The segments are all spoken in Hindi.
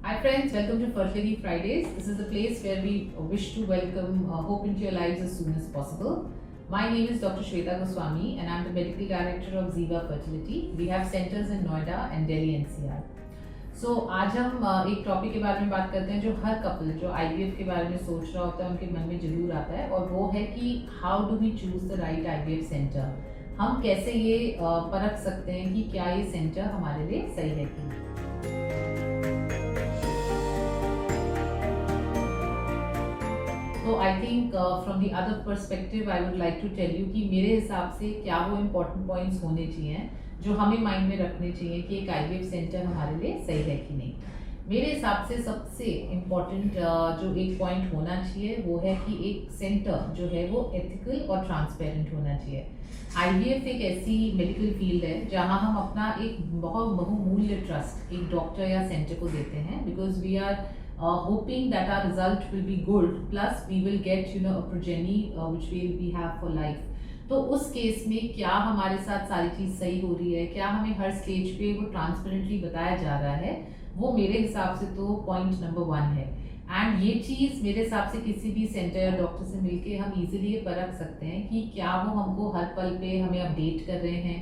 Hi friends, welcome to Fertility Fridays. This is the place where we wish to welcome hope into your lives as soon as possible. My name is Dr. Shweta Goswami and I'm the Medical Director of Ziva Fertility. We have centers in Noida and Delhi NCR. So आज हम एक टॉपिक के बारे में बात करते हैं जो हर कपल जो IVF के बारे में सोच रहा होता है उनके मन में जरूर आता है, और वो है कि how do we choose the right IVF centre. हम कैसे ये परख सकते हैं कि क्या ये सेंटर हमारे लिए सही है कि नहीं. तो I think from the other perspective I would like to tell you कि मेरे हिसाब से क्या वो इम्पोर्टेंट पॉइंट्स होने चाहिए जो हमें माइंड में रखने चाहिए कि एक IVF सेंटर हमारे लिए सही है कि नहीं. मेरे हिसाब से सबसे इम्पॉर्टेंट जो एक पॉइंट होना चाहिए वो है कि एक सेंटर जो है वो एथिकल और ट्रांसपेरेंट होना चाहिए. IVF एक ऐसी मेडिकल फील्ड है जहां हम अपना एक बहुत बहुमूल्य ट्रस्ट एक डॉक्टर या सेंटर को देते हैं, because we are hoping that our result will be good, plus we will get a progeny which we have for life. तो उस केस में क्या हमारे साथ सारी चीज़ सही हो रही है, क्या हमें हर स्टेज पे वो ट्रांसपेरेंटली बताया जा रहा है, वो मेरे हिसाब से तो पॉइंट नंबर 1 है. एंड ये चीज़ मेरे हिसाब से किसी भी सेंटर या डॉक्टर से मिलके हम इजीली ये परख सकते हैं कि क्या वो हमको हर पल पे हमें अपडेट कर रहे हैं.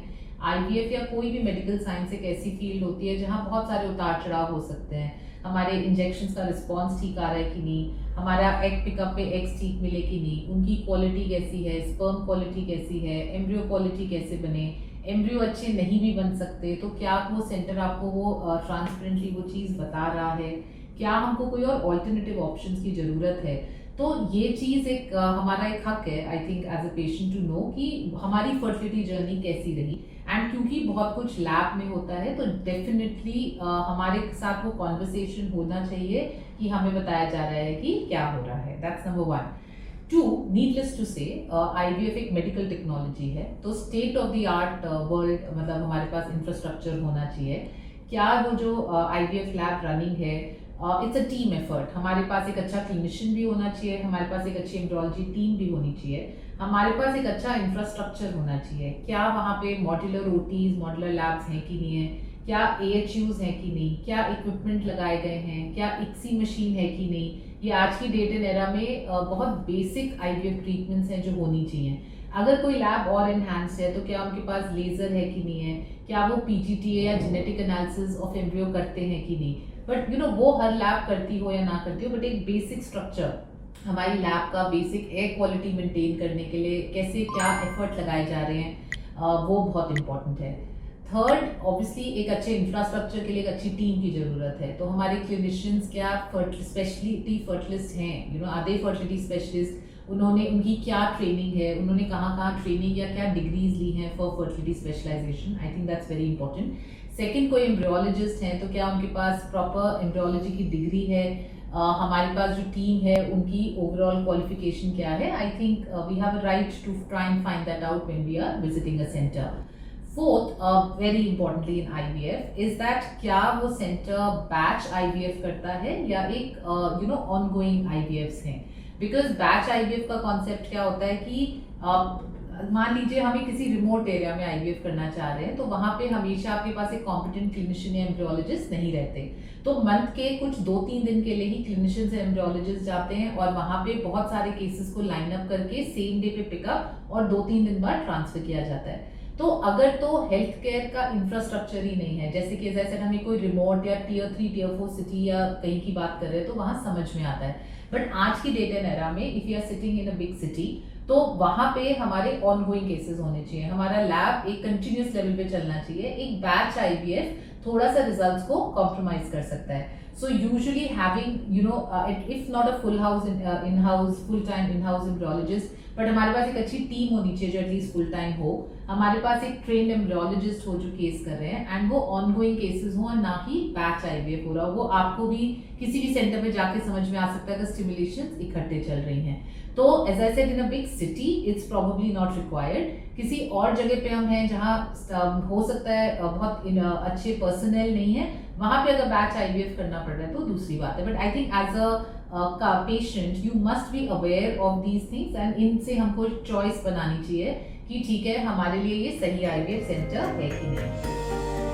IVF या कोई भी मेडिकल साइंस एक ऐसी फील्ड होती है जहाँ बहुत सारे उतार चढ़ाव हो सकते हैं. हमारे इंजेक्शंस का रिस्पॉन्स ठीक आ रहा है कि नहीं, हमारा एग पिकअप पे एग्स ठीक मिले कि नहीं, उनकी क्वालिटी कैसी है, स्पर्म क्वालिटी कैसी है, एम्ब्रियो क्वालिटी कैसे बने, एम्ब्रियो अच्छे नहीं भी बन सकते, तो क्या वो सेंटर आपको वो ट्रांसपेरेंटली वो चीज़ बता रहा है, क्या हमको कोई और ऑल्टरनेटिव ऑप्शंस की ज़रूरत है. तो ये चीज़ एक हमारा एक हक है I think as a patient to know कि हमारी फर्टिलिटी जर्नी कैसी रही. एंड क्योंकि बहुत कुछ लैब में होता है तो डेफिनेटली हमारे साथ वो कॉन्वर्सेशन होना चाहिए कि हमें बताया जा रहा है कि क्या हो रहा है. That's number 1. 2, नीडलेस टू से IVF एक मेडिकल टेक्नोलॉजी है, तो state of the art world मतलब हमारे पास इंफ्रास्ट्रक्चर होना चाहिए. क्या वो जो IVF लैब रनिंग है, इट्स अ टीम एफर्ट. हमारे पास एक अच्छा क्लिनिशियन भी होना चाहिए, हमारे पास एक अच्छी एम्ब्रियोलॉजी टीम भी होनी चाहिए, हमारे पास एक अच्छा इंफ्रास्ट्रक्चर होना चाहिए. क्या वहाँ पे मॉड्यूलर OTs मॉड्यूलर लैब्स हैं कि नहीं है, क्या AHUs हैं कि नहीं, क्या इक्विपमेंट लगाए गए हैं, क्या ICSI मशीन है कि नहीं. ये आज की डेट एंड एरा में बहुत बेसिक IVF ट्रीटमेंट्स हैं जो होनी चाहिए. अगर कोई लैब और इनहांस है तो क्या उनके पास लेज़र है कि नहीं है, क्या वो PGTA या जेनेटिक एनालिसिस ऑफ एम्ब्रियो करते हैं कि नहीं. बट वो हर लैब करती हो या ना करती हो, बट एक बेसिक स्ट्रक्चर हमारी लैब का बेसिक एयर क्वालिटी मेंटेन करने के लिए कैसे क्या एफर्ट लगाए जा रहे हैं वो बहुत इंपॉर्टेंट है. थर्ड, ऑब्वियसली एक अच्छे इंफ्रास्ट्रक्चर के लिए एक अच्छी टीम की ज़रूरत है. तो हमारे क्लिनिशियंस क्या स्पेशलिटी फर्टिलिस्ट हैं, आधे फर्टिलिटी स्पेशलिस्ट, उन्होंने उनकी क्या ट्रेनिंग है, उन्होंने कहाँ कहाँ ट्रेनिंग या क्या डिग्रीज ली हैं for fertility specialisation. I think that's very important. Second, कोई एम्ब्रियोलॉजिस्ट हैं तो क्या उनके पास प्रॉपर एम्ब्रियोलॉजी की डिग्री है. हमारे पास जो टीम है उनकी ओवरऑल क्वालिफिकेशन क्या है. I think we have a right to try and find that out when we are visiting a centre. Fourth, very importantly in IVF is that क्या वो सेंटर बैच IVF करता है या एक ऑनगोइंग IVFs हैं. बिकॉज बैच IVF का कॉन्सेप्ट क्या होता है कि मान लीजिए हमें किसी रिमोट एरिया में IVF करना चाह रहे हैं, तो वहाँ पे हमेशा आपके पास एक कॉम्पिटेंट क्लिनिशियन या एम्ब्रियोलॉजिस्ट नहीं रहते. तो मंथ के कुछ 2-3 दिन के लिए ही क्लिनिशियंस या एम्ब्रियोलॉजिस्ट जाते हैं और वहाँ पे बहुत सारे केसेस को लाइन अप करके सेम डे पे पिकअप और 2-3 दिन बाद ट्रांसफर किया जाता है. तो अगर तो हेल्थ केयर का इंफ्रास्ट्रक्चर ही नहीं है, जैसे कि जैसे हमें कोई रिमोट या Tier 3 Tier 4 सिटी या कहीं की बात कर रहे हैं तो वहाँ समझ में आता है. बट आज की डेट एंड एरा में if you are sitting in a big city तो वहाँ पे हमारे ऑनगोइंग केसेस होने चाहिए, हमारा लैब एक कंटिन्यूस लेवल पे चलना चाहिए. एक बैच IVF थोड़ा सा रिजल्ट्स को कॉम्प्रोमाइज कर सकता है. So usually having if not a full house in house full time in house embryologist, but हमारे पास एक अच्छी टीम होनी चाहिए जो एटलीस्ट फुल टाइम हो. हमारे पास एक ट्रेन्ड एम्ब्रियोलॉजिस्ट हो जो केस कर रहे हैं एंड वो ऑनगोइंग केसेस हो और ना ही बैच IVF हो रहा हो. वो आपको भी किसी भी सेंटर पे जाके समझ में आ सकता है कि स्टिमुलेशंस इकट्ठे चल रही हैं. तो as I said in a big city it's probably not required. किसी और जगह पे हम हैं जहाँ हो सकता है बहुत अच्छे पर्सनल नहीं है, वहाँ पे अगर बैच IVF करना पड़ रहा है तो दूसरी बात है. But I think as a patient you must be aware of these things and इनसे हमको चॉइस बनानी चाहिए कि ठीक है हमारे लिए ये सही IVF सेंटर है कि नहीं.